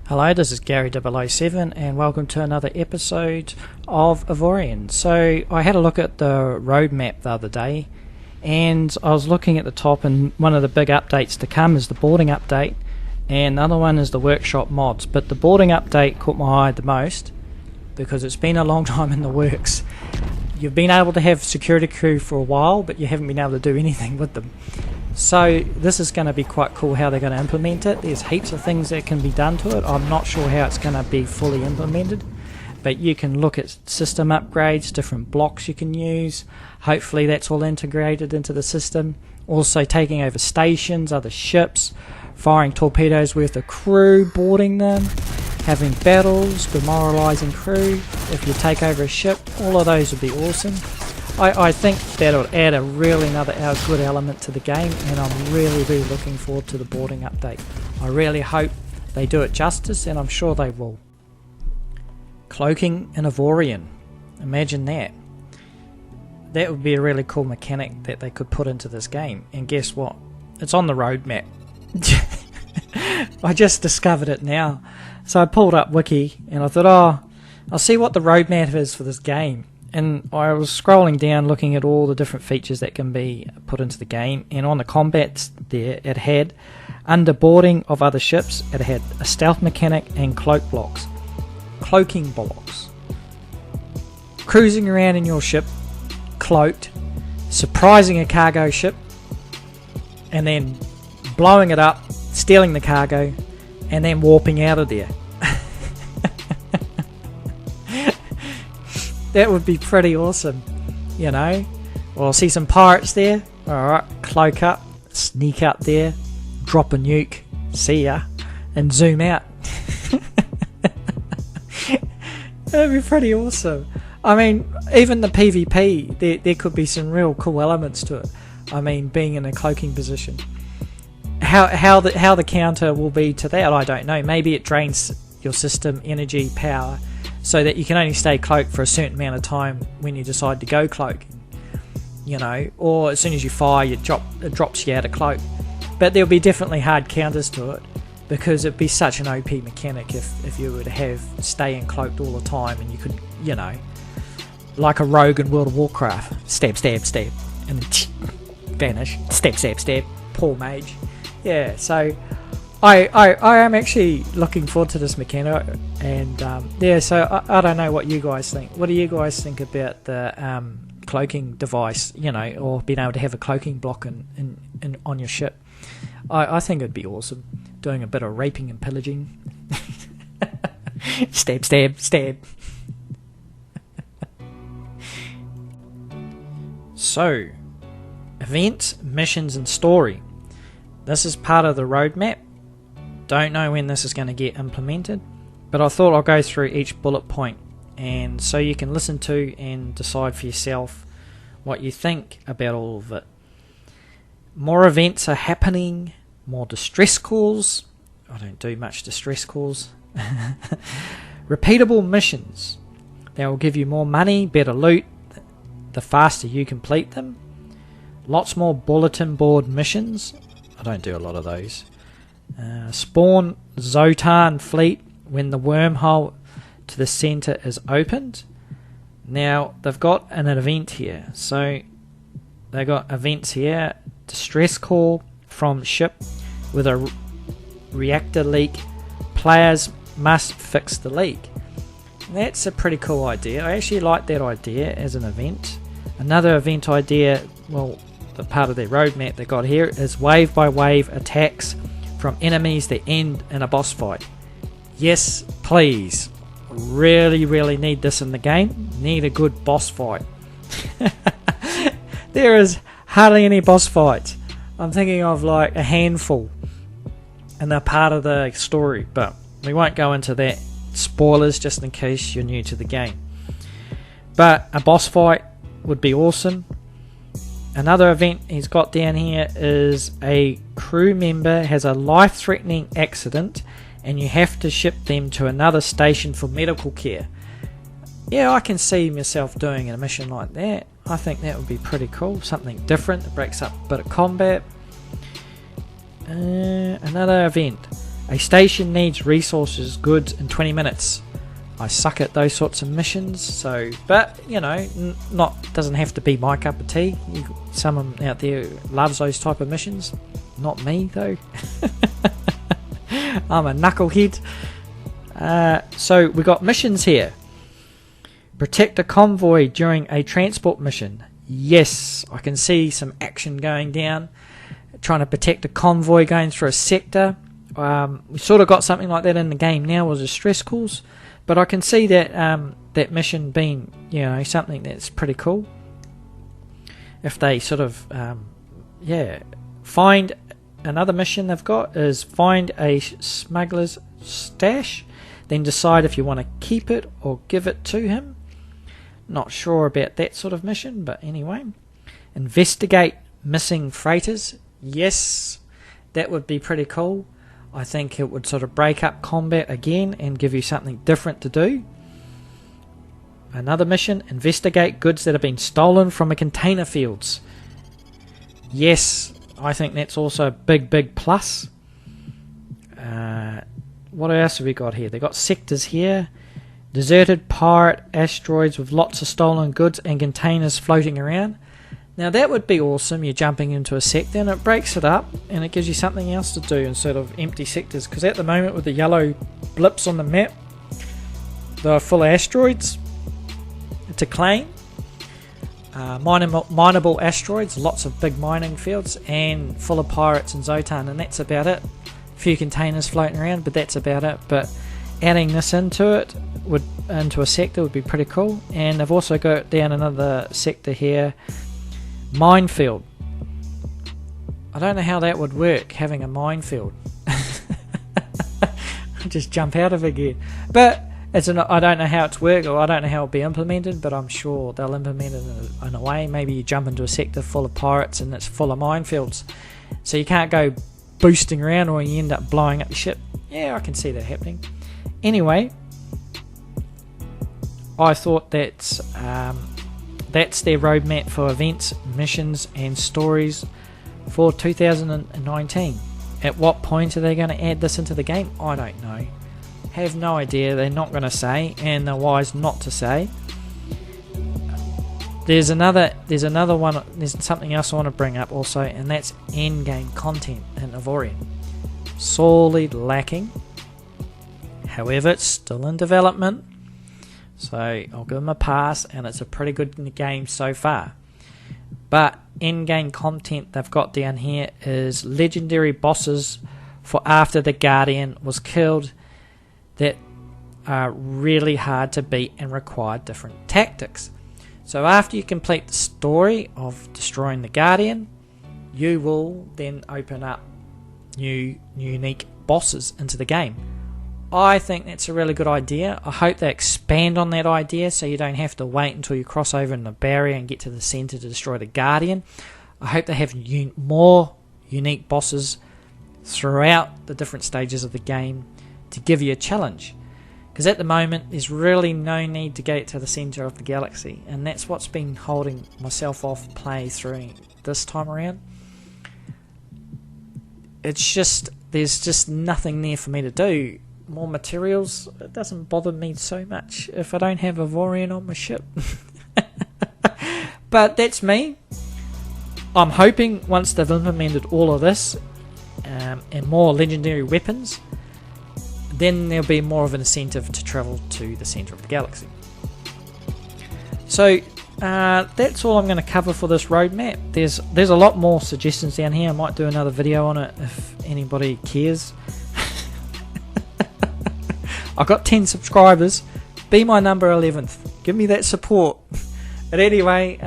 Hello, this is Gary 007 and welcome to another episode of Avorion. So I had a look at the road map the other day and I was looking at the top, and one of the big updates to come is the boarding update and the other one is the workshop mods. But the boarding update caught my eye the most because it's been a long time in the works. You've been able to have security crew for a while, but you haven't been able to do anything with them. So this is going to be quite cool how they're going to implement it. There's heaps of things that can be done to it. I'm not sure how it's going to be fully implemented, but you can look at system upgrades, different blocks you can use. Hopefully that's all integrated into the system. Also taking over stations, other ships, firing torpedoes with a crew, boarding them, having battles, demoralizing crew. If you take over a ship, all of those would be awesome. I think that'll add a good element to the game, and I'm really looking forward to the boarding update. I really hope they do it justice, and I'm sure they will. Cloaking in Avorion. Imagine that. That would be a really cool mechanic that they could put into this game. And guess what? It's on the road map. I just discovered it now. So I pulled up Wiki and I thought, I'll see what the road map is for this game. And I was scrolling down looking at all the different features that can be put into the game, and on the combats there it had, under boarding of other ships, it had a stealth mechanic and cloaking blocks. Cruising around in your ship, cloaked, surprising a cargo ship, and then blowing it up, stealing the cargo, and then warping out of there. That would be pretty awesome, you know. Well, see some pirates there. Alright, cloak up, sneak up there, drop a nuke, see ya, and zoom out. That'd be pretty awesome. I mean, even the PvP, there could be some real cool elements to it. I mean, being in a cloaking position. How the counter will be to that, I don't know. Maybe it drains your system energy, power, so that you can only stay cloaked for a certain amount of time when you decide to go cloaking, you know, or as soon as you fire, it drops you out of cloak. But there'll be definitely hard counters to it, because it'd be such an OP mechanic if you were to have staying cloaked all the time, and you could, you know, like a rogue in World of Warcraft, stab, and then vanish, stab, poor mage. Yeah, so I am actually looking forward to this mechanic, and yeah, so I don't know what you guys think. What do you guys think about the cloaking device, you know, or being able to have a cloaking block in on your ship? I think it'd be awesome, doing a bit of raping and pillaging. stab. So, events, missions and story. This is part of the roadmap. Don't know when this is going to get implemented, but I thought I'll go through each bullet point, and so you can listen to and decide for yourself what you think about all of it. More events are happening, more distress calls. I don't do much distress calls. Repeatable missions. They will give you more money, better loot, the faster you complete them. Lots more bulletin board missions. I don't do a lot of those. Spawn Zotan fleet when the wormhole to the center is opened. Now they've got an event here, so they got events here. Distress call from ship with a reactor leak. Players must fix the leak. That's a pretty cool idea. I actually like that idea as an event. Another event idea, well, the part of their roadmap they got here is wave by wave attacks from enemies that end in a boss fight. Yes, please. Really need this in the game. Need a good boss fight. There is hardly any boss fights. I'm thinking of like a handful, and they're part of the story, but we won't go into that. Spoilers, just in case you're new to the game. But a boss fight would be awesome. Another event he's got down here is a crew member has a life-threatening accident and you have to ship them to another station for medical care. Yeah, I can see myself doing a mission like that. I think that would be pretty cool. Something different that breaks up a bit of combat. Another event. A station needs resources, goods in 20 minutes. I suck at those sorts of missions, so, but you know, doesn't have to be my cup of tea. Someone out there loves those type of missions. Not me though. I'm a knucklehead. So we got missions here. Protect a convoy during a transport mission. Yes, I can see some action going down. Trying to protect a convoy going through a sector. We sort of got something like that in the game now with the stress calls. But I can see that that mission being, you know, something that's pretty cool. If they sort of, find another mission they've got is find a smuggler's stash, then decide if you want to keep it or give it to him. Not sure about that sort of mission, but anyway. Investigate missing freighters. Yes, that would be pretty cool. I think it would sort of break up combat again and give you something different to do. Another mission, investigate goods that have been stolen from a container fields. Yes, I think that's also a big plus. What else have we got here? They've got sectors here. Deserted pirate asteroids with lots of stolen goods and containers floating around. Now that would be awesome. You're jumping into a sector and it breaks it up and it gives you something else to do instead of empty sectors, because at the moment with the yellow blips on the map, they're full of asteroids to claim. Mineable asteroids, lots of big mining fields, and full of pirates and Zotan, and that's about it. A few containers floating around, but that's about it. But adding this into a sector would be pretty cool. And they've also got down another sector here, minefield. I don't know how that would work, having a minefield. Just jump out of it again. But I don't know how it's worked, or I don't know how it'll be implemented, but I'm sure they'll implement it in a way. Maybe you jump into a sector full of pirates and it's full of minefields, so you can't go boosting around or you end up blowing up your ship. Yeah, I can see that happening. Anyway, I thought that's their roadmap for events, missions and stories for 2019. At what point are they going to add this into the game? I don't know. Have no idea. They're not going to say, and they're wise not to say. There's another one. There's something else I want to bring up also, and that's end-game content in Avorion. Sorely lacking. However, it's still in development, so I'll give them a pass, and it's a pretty good game so far. But end-game content they've got down here is legendary bosses for after the Guardian was killed that are really hard to beat and require different tactics. So after you complete the story of destroying the Guardian, you will then open up new unique bosses into the game. I think that's a really good idea. I hope they expand on that idea so you don't have to wait until you cross over in the barrier and get to the centre to destroy the Guardian. I hope they have more unique bosses throughout the different stages of the game to give you a challenge. Because at the moment there's really no need to get to the centre of the galaxy, and that's what's been holding myself off play through this time around. It's just, there's just nothing there for me to do. More materials, it doesn't bother me so much if I don't have Avorion on my ship. But that's me. I'm hoping once they've implemented all of this and more legendary weapons, then there'll be more of an incentive to travel to the centre of the galaxy. So that's all I'm going to cover for this roadmap. There's a lot more suggestions down here. I might do another video on it if anybody cares. I've got 10 subscribers. Be my number 11th. Give me that support. But anyway,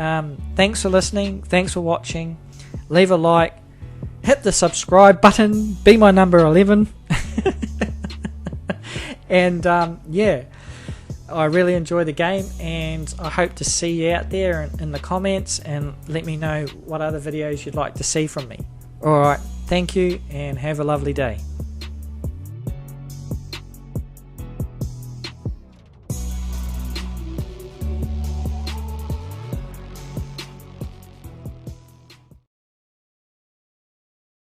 thanks for listening. Thanks for watching. Leave a like. Hit the subscribe button. Be my number 11. And yeah, I really enjoy the game, and I hope to see you out there in the comments, and let me know what other videos you'd like to see from me. Alright, thank you and have a lovely day.